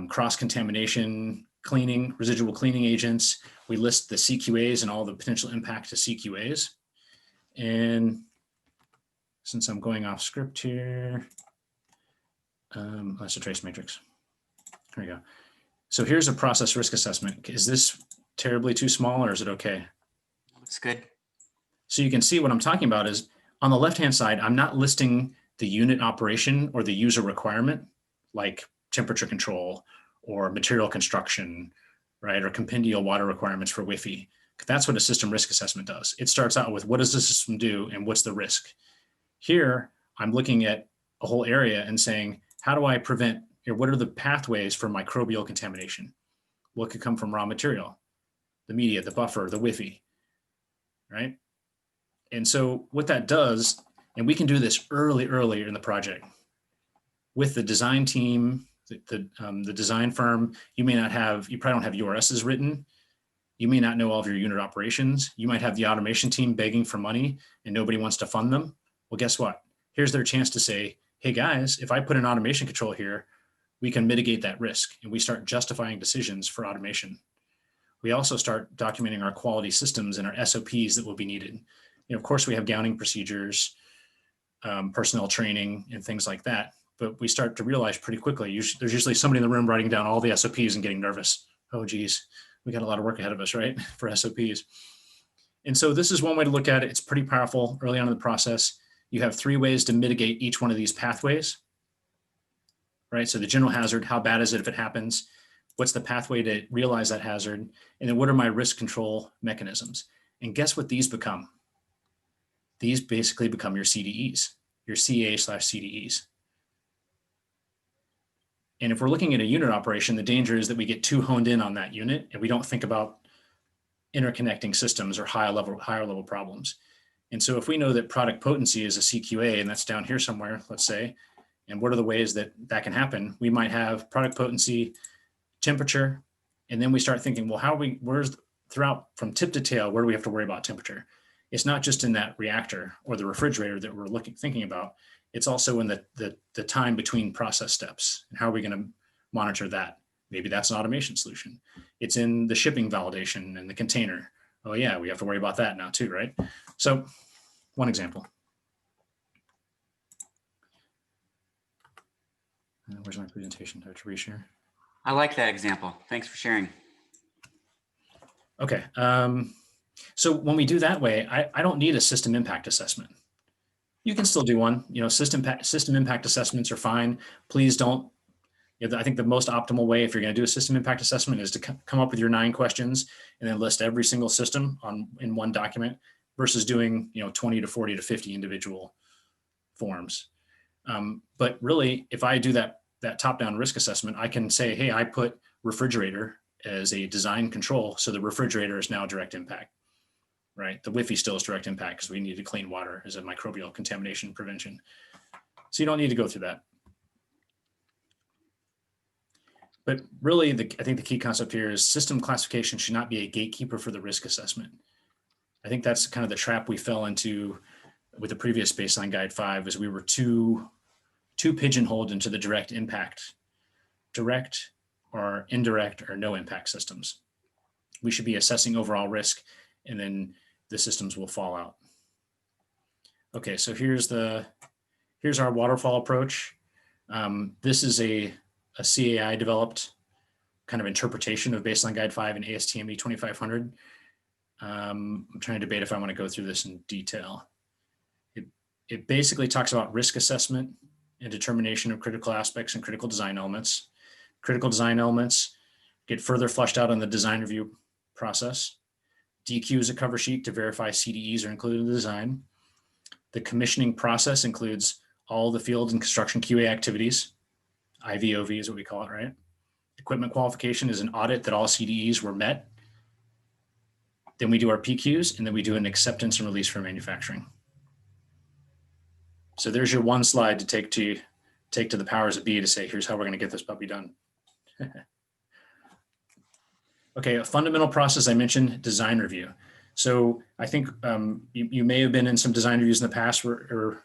cross-contamination, cleaning, residual cleaning agents. We list the CQAs and all the potential impact to CQAs. And since I'm going off script here, that's a trace matrix. There we go. So here's a process risk assessment. Is this terribly too small, or is it okay? Looks good. So you can see what I'm talking about is on the left-hand side, I'm not listing the unit operation or the user requirement, like temperature control or material construction, right? Or compendial water requirements for Wi-Fi. That's what a system risk assessment does. It starts out with what does the system do and what's the risk? Here, I'm looking at a whole area and saying, how do I prevent what are the pathways for microbial contamination? What could come from raw material, the media, the buffer, the Wi-Fi, right? And so what that does, and we can do this earlier in the project with the design team, the design firm. You probably don't have URSs written. You may not know all of your unit operations. You might have the automation team begging for money and nobody wants to fund them. Well, guess what? Here's their chance to say, hey guys, if I put an automation control here, we can mitigate that risk. And we start justifying decisions for automation. We also start documenting our quality systems and our SOPs that will be needed. Of course, we have gowning procedures, personnel training, and things like that. But we start to realize pretty quickly, there's usually somebody in the room writing down all the SOPs and getting nervous. Oh, geez, we got a lot of work ahead of us, right, for SOPs. And so this is one way to look at it. It's pretty powerful early on in the process. You have 3 ways to mitigate each one of these pathways, right? So the general hazard, how bad is it if it happens? What's the pathway to realize that hazard? And then what are my risk control mechanisms? And guess what these become? These basically become your CDEs, your CA/CDEs. And if we're looking at a unit operation, the danger is that we get too honed in on that unit and we don't think about interconnecting systems or higher level problems. And so if we know that product potency is a CQA, and that's down here somewhere, let's say, and what are the ways that that can happen? We might have product potency, temperature, and then we start thinking, well, throughout from tip to tail, where do we have to worry about temperature? It's not just in that reactor or the refrigerator that we're thinking about. It's also in the time between process steps, and how are we going to monitor that? Maybe that's an automation solution. It's in the shipping validation and the container. Oh yeah, we have to worry about that now too, right? So one example. Where's my presentation? Do I have to reshare? I like that example. Thanks for sharing. Okay. So when we do that way, I don't need a system impact assessment. You can still do one. System impact assessments are fine. Please don't. I think the most optimal way, if you're going to do a system impact assessment, is to come up with your 9 questions and then list every single system in one document, versus doing 20 to 40 to 50 individual forms. But really, if I do that top-down risk assessment, I can say, hey, I put refrigerator as a design control, so the refrigerator is now direct impact, right? The Wi-Fi still is direct impact because we need to clean water as a microbial contamination prevention. So you don't need to go through that. But really, I think the key concept here is system classification should not be a gatekeeper for the risk assessment. I think that's kind of the trap we fell into with the previous baseline guide 5, is we were too pigeonholed into the direct or indirect or no impact systems. We should be assessing overall risk, and then the systems will fall out. Okay, so here's our waterfall approach. This is a CAI developed kind of interpretation of baseline guide 5 and ASTM 2500. I'm trying to debate if I want to go through this in detail. It basically talks about risk assessment and determination of critical aspects and critical design elements. Critical design elements get further fleshed out in the design review process. DQ is a cover sheet to verify CDEs are included in the design. The commissioning process includes all the field and construction QA activities. IVOV is what we call it, right? Equipment qualification is an audit that all CDEs were met. Then we do our PQs, and then we do an acceptance and release for manufacturing. So there's your one slide to take to the powers that be to say, here's how we're going to get this puppy done. Okay, a fundamental process I mentioned, design review. So I think you may have been in some design reviews in the past where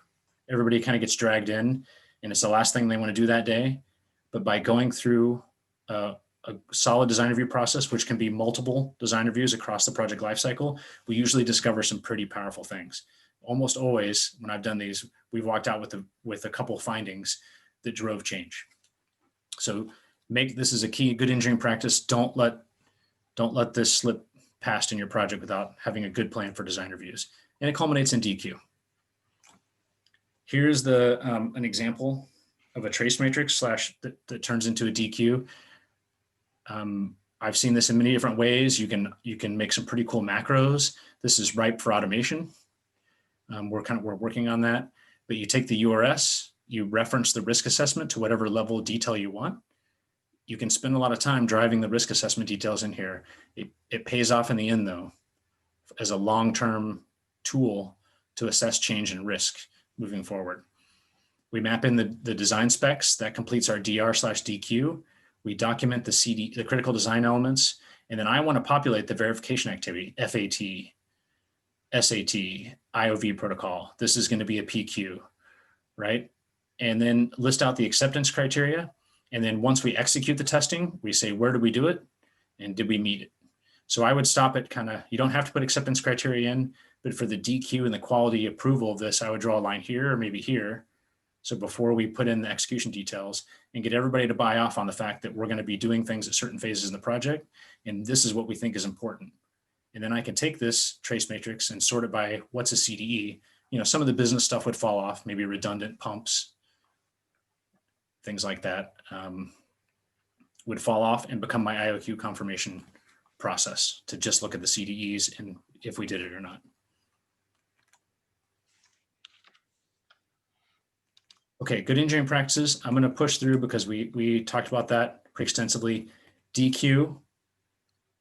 everybody kind of gets dragged in, and it's the last thing they want to do that day. But by going through a solid design review process, which can be multiple design reviews across the project lifecycle, we usually discover some pretty powerful things. Almost always, when I've done these, we've walked out with a couple of findings that drove change. So this is a key good engineering practice. Don't let this slip past in your project without having a good plan for design reviews. And it culminates in DQ. Here's an example of a trace matrix that turns into a DQ. I've seen this in many different ways. You can make some pretty cool macros. This is ripe for automation. We're working on that. But you take the URS, you reference the risk assessment to whatever level of detail you want. You can spend a lot of time driving the risk assessment details in here. It pays off in the end, though, as a long-term tool to assess change and risk moving forward. We map in the design specs that completes our DR/DQ. We document the critical design elements, and then I want to populate the verification activity, FAT, SAT, IOV protocol. This is going to be a PQ, right? And then list out the acceptance criteria. And then once we execute the testing, we say, where did we do it? And did we meet it? So I would stop at you don't have to put acceptance criteria in, but for the DQ and the quality approval of this, I would draw a line here or maybe here. So before we put in the execution details and get everybody to buy off on the fact that we're going to be doing things at certain phases in the project, and this is what we think is important. And then I can take this trace matrix and sort it by what's a CDE. Some of the business stuff would fall off, maybe redundant pumps, things like that would fall off and become my IOQ confirmation process to just look at the CDEs and if we did it or not. Okay, good engineering practices. I'm going to push through because we talked about that pretty extensively. DQ,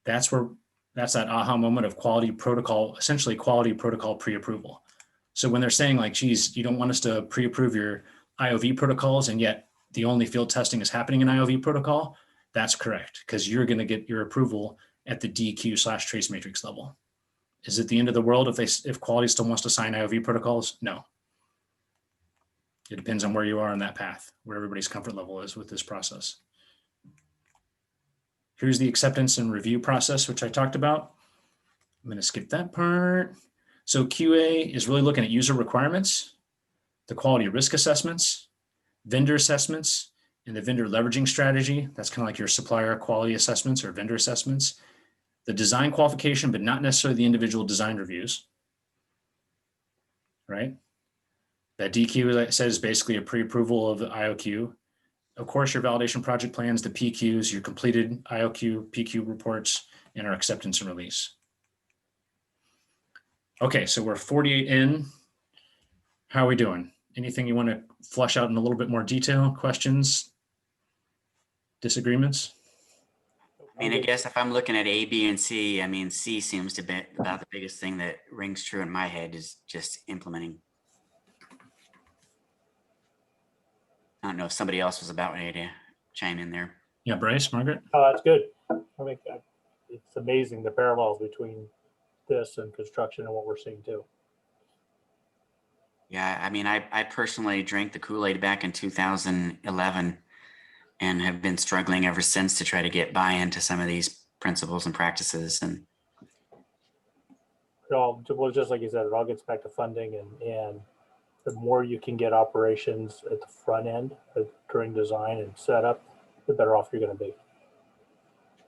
that's that aha moment of quality protocol, essentially quality protocol pre-approval. So when they're saying like, geez, you don't want us to pre-approve your IOV protocols and yet the only field testing is happening in IOV protocol, that's correct, because you're going to get your approval at the DQ/trace matrix level. Is it the end of the world if quality still wants to sign IOV protocols? No. It depends on where you are on that path, where everybody's comfort level is with this process. Here's the acceptance and review process, which I talked about. I'm going to skip that part. So QA is really looking at user requirements, the quality risk assessments, vendor assessments, and the vendor leveraging strategy. That's kind of like your supplier quality assessments or vendor assessments. The design qualification, but not necessarily the individual design reviews, right? That DQ, like I said, is basically a pre-approval of the IOQ. Of course, your validation project plans, the PQs, your completed IOQ, PQ reports, and our acceptance and release. Okay, so we're 48 in. How are we doing? Anything you want to flesh out in a little bit more detail? Questions? Disagreements? I guess if I'm looking at A, B, and C, C seems to be about the biggest thing that rings true in my head is just implementing. I don't know if somebody else was about ready to chime in there. Yeah, Bryce, Margaret? Oh, that's good. I think it's amazing the parallels between this and construction and what we're seeing too. Yeah, I personally drank the Kool-Aid back in 2011 and have been struggling ever since to try to get buy-in to some of these principles and practices. And well, just like you said, it all gets back to funding, and the more you can get operations at the front end during design and setup, the better off you're going to be.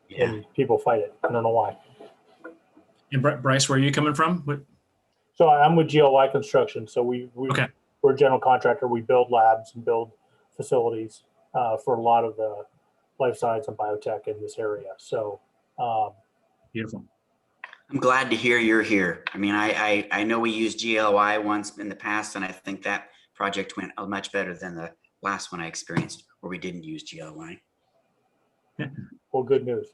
yeah, And people fight it. I don't know why. And Bryce, where are you coming from? So I'm with GLY Construction. So Okay. we're a general contractor. We build labs and build facilities for a lot of the life science and biotech in this area. So Beautiful. I'm glad to hear you're here. I know we used GLY once in the past, and I think that project went much better than the last one I experienced where we didn't use GLY. well, good news.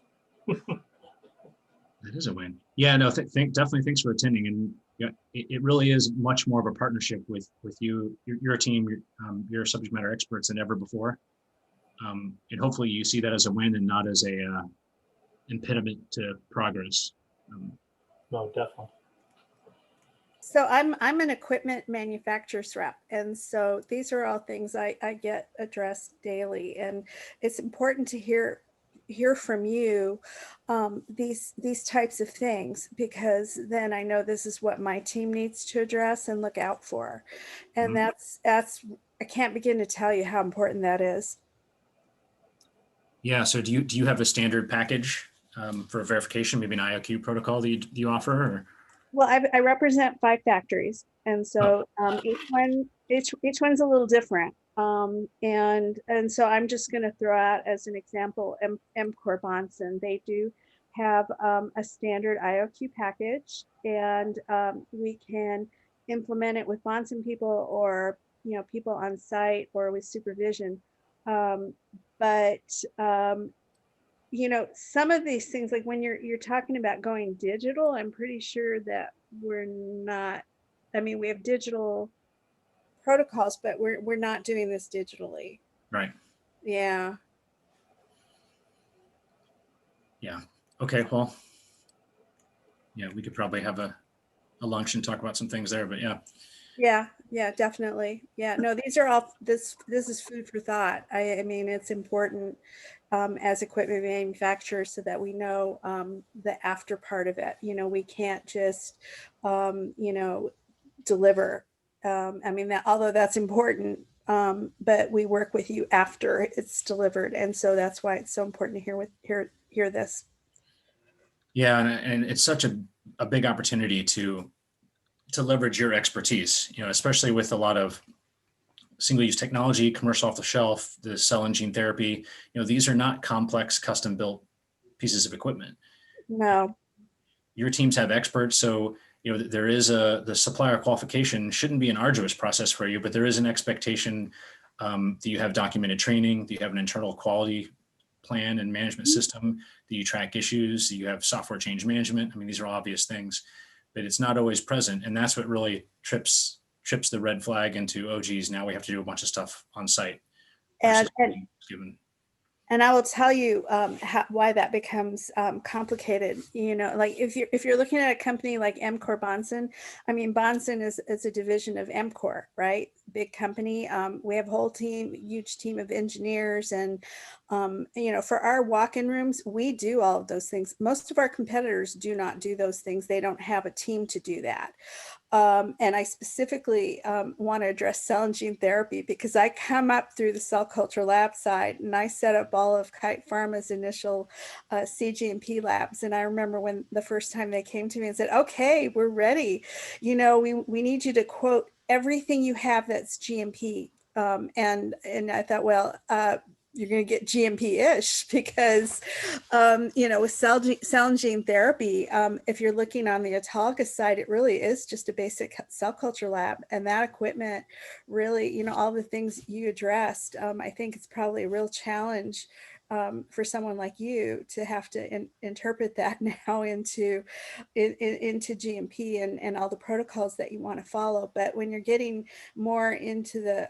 That is a win. Yeah, no, definitely thanks for attending. And yeah, it really is much more of a partnership with you, your team, your subject matter experts than ever before. And hopefully you see that as a win and not as a impediment to progress. No, definitely. So I'm an equipment manufacturer's rep, and so these are all things I get addressed daily, and it's important to hear from you these types of things, because then I know this is what my team needs to address and look out for, and that's I can't begin to tell you how important that is. Yeah. So do you have a standard package for verification, maybe an IOQ protocol that you offer? Or? Well, I represent 5 factories, and so each one's a little different. And so I'm just going to throw out as an example MCOR Bonson. They do have a standard IOQ package, and we can implement it with Bonson people or people on site or with supervision. But some of these things, like when you're talking about going digital, I'm pretty sure that we're not, I mean, we have digital protocols, but we're not doing this digitally. Right. Yeah. Yeah. Okay. Well, yeah, we could probably have a lunch and talk about some things there, but yeah. Yeah, definitely. Yeah, no, these are all, this is food for thought. I mean, it's important as equipment manufacturers so that we know the after part of it. We can't just, deliver. I mean, that, although that's important, but we work with you after it's delivered. And so that's why it's so important to hear this. Yeah. And it's such a big opportunity to leverage your expertise, especially with a lot of single-use technology, commercial off the shelf, the cell and gene therapy. These are not complex, custom-built pieces of equipment. No. Your teams have experts, so there is the supplier qualification shouldn't be an arduous process for you, but there is an expectation that you have documented training, that you have an internal quality plan and management system, that you track issues, that you have software change management. I mean, these are obvious things, but it's not always present, and that's what really trips the red flag into, oh geez, now we have to do a bunch of stuff on site. And Given. And I will tell you why that becomes complicated. Like if you're looking at a company like MCOR Bonson, I mean, Bonson is a division of MCOR, right? Big company. We have a whole huge team of engineers, and for our walk-in rooms, we do all of those things. Most of our competitors do not do those things. They don't have a team to do that. And I specifically want to address cell and gene therapy because I come up through the cell culture lab side, and I set up all of Kite Pharma's initial cGMP labs. And I remember when the first time they came to me and said, okay, we're ready. We need you to quote everything you have that's GMP. And I thought, well, you're going to get GMP-ish because, with cell and gene therapy, if you're looking on the autologous side, it really is just a basic cell culture lab. And that equipment really, all the things you addressed, I think it's probably a real challenge for someone like you to have to interpret that now into GMP and all the protocols that you want to follow. But when you're getting more into the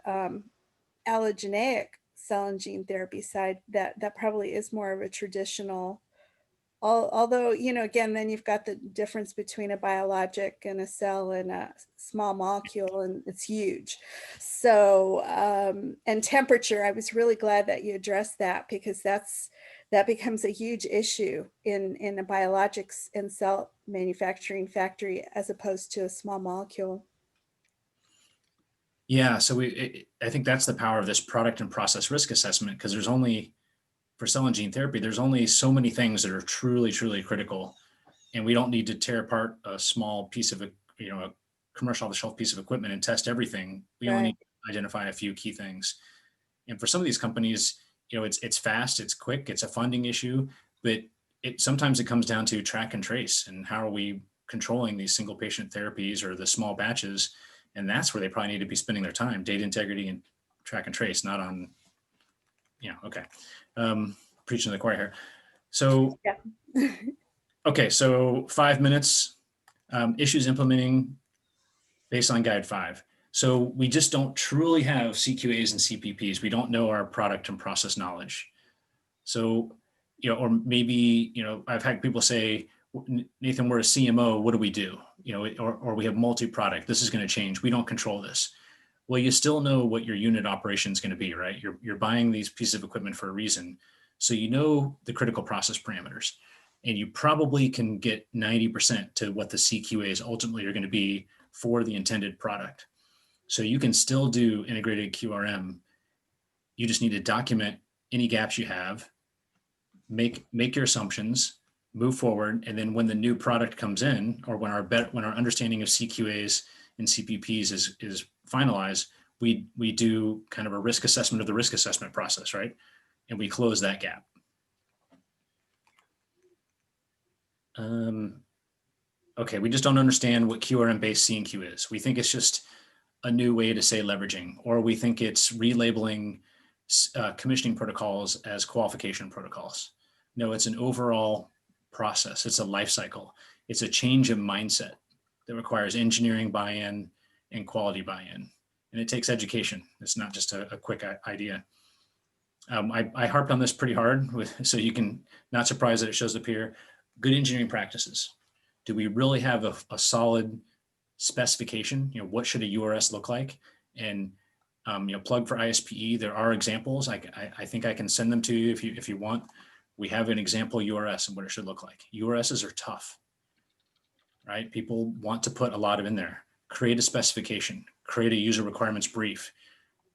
allogeneic cell and gene therapy side, that probably is more of a traditional, although again, then you've got the difference between a biologic and a cell and a small molecule, and it's huge. So and temperature, I was really glad that you addressed that, because that becomes a huge issue in a biologics and cell manufacturing factory as opposed to a small molecule. Yeah, so I think that's the power of this product and process risk assessment, because there's only, for cell and gene therapy, there's only so many things that are truly, truly critical. And we don't need to tear apart a small piece of a commercial off-the-shelf piece of equipment and test everything. We only need to identify a few key things. And for some of these companies, it's fast, it's quick, it's a funding issue, but sometimes it comes down to track and trace, and how are we controlling these single patient therapies or the small batches. And that's where they probably need to be spending their time, data integrity and track and trace, not on, okay. Preaching to the choir here. So, yeah. Okay, so 5 minutes, issues implementing baseline guide 5. So we just don't truly have CQAs and CPPs. We don't know our product and process knowledge. So, or maybe, I've had people say, Nathan, we're a CMO, what do we do? Or we have multi-product, this is going to change. We don't control this. Well, you still know what your unit operation is going to be, right? You're buying these pieces of equipment for a reason. So you know the critical process parameters, and you probably can get 90% to what the CQAs ultimately are going to be for the intended product. So you can still do integrated QRM. You just need to document any gaps you have, make your assumptions, move forward, and then when the new product comes in, or when our understanding of CQAs and CPPs is finalized, we do kind of a risk assessment of the risk assessment process, right? And we close that gap. Okay, we just don't understand what QRM-based C&Q is. We think it's just a new way to say leveraging, or we think it's relabeling commissioning protocols as qualification protocols. No, it's an overall process. It's a life cycle. It's a change of mindset that requires engineering buy-in and quality buy-in. And it takes education. It's not just a quick idea. I harped on this pretty hard, so you can not surprised that it shows up here. Good engineering practices. Do we really have a solid specification? You know, what should a URS look like? And you know, plug for ISPE. There are examples. I think I can send them to you if you want. We have an example URS and what it should look like. URSs are tough, right? People want to put a lot in there. Create a specification. Create a user requirements brief.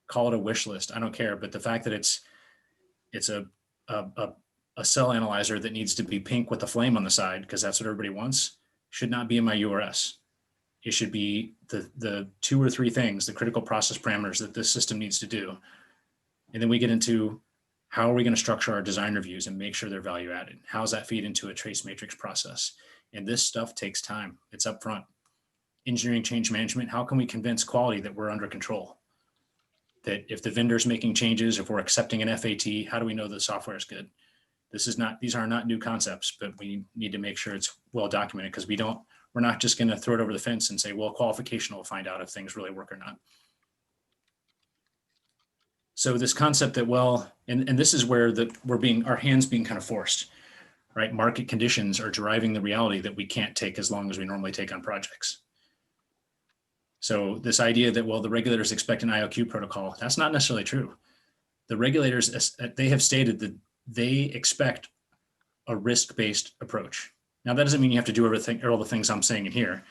Call it a wish list. I don't care. But the fact that it's a cell analyzer that needs to be pink with a flame on the side because that's what everybody wants should not be in my URS. It should be the 2 or 3 things, the critical process parameters that this system needs to do. And then we get into how are we going to structure our design reviews and make sure they're value added? How does that feed into a trace matrix process? And this stuff takes time. It's upfront. Engineering change management, how can we convince quality that we're under control? That if the vendor's making changes, if we're accepting an FAT, how do we know the software is good? These are not new concepts, but we need to make sure it's well documented because we're not just going to throw it over the fence and say, well, qualification will find out if things really work or not. So this concept that, well, and this is where our hands being kind of forced, right? Market conditions are driving the reality that we can't take as long as we normally take on projects. So this idea that, well, the regulators expect an IOQ protocol, that's not necessarily true. The regulators, they have stated that they expect a risk-based approach. Now, that doesn't mean you have to do everything or all the things I'm saying in here.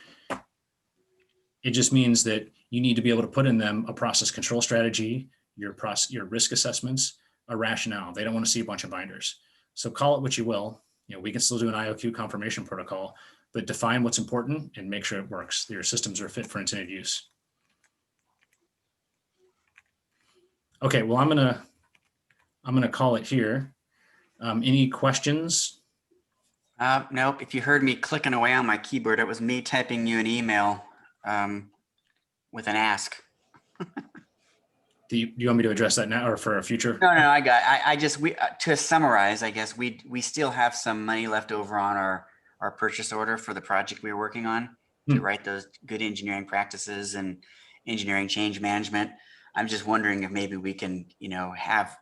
It just means that you need to be able to put in them a process control strategy, your risk assessments, a rationale. They don't want to see a bunch of binders. So call it what you will. You know, we can still do an IOQ confirmation protocol, but define what's important and make sure it works. Your systems are fit for intended use. Okay, well, I'm gonna call it here. Any questions? Nope. If you heard me clicking away on my keyboard, it was me typing you an email with an ask. Do you want me to address that now or for a future? No, I just, to summarize, I guess we still have some money left over on our purchase order for the project we were working on to write those good engineering practices and engineering change management. I'm just wondering if maybe we can, you know, have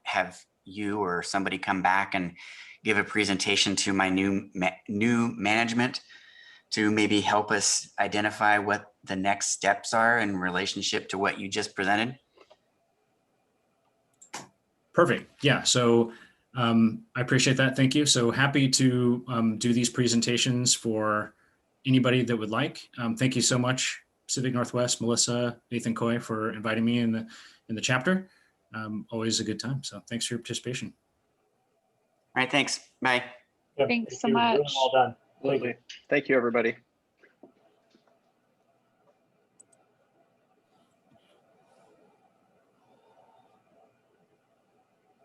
you or somebody come back and give a presentation to my new management to maybe help us identify what the next steps are in relationship to what you just presented. Perfect. Yeah. So I appreciate that. Thank you. So happy to do these presentations for anybody that would like. Thank you so much, Pacific Northwest, Melissa, Nathan Coy, for inviting me in the chapter. Always a good time. So thanks for your participation. All right. Thanks. Bye. Yep, Thanks so you're much. Well done. Absolutely. Thank you, everybody.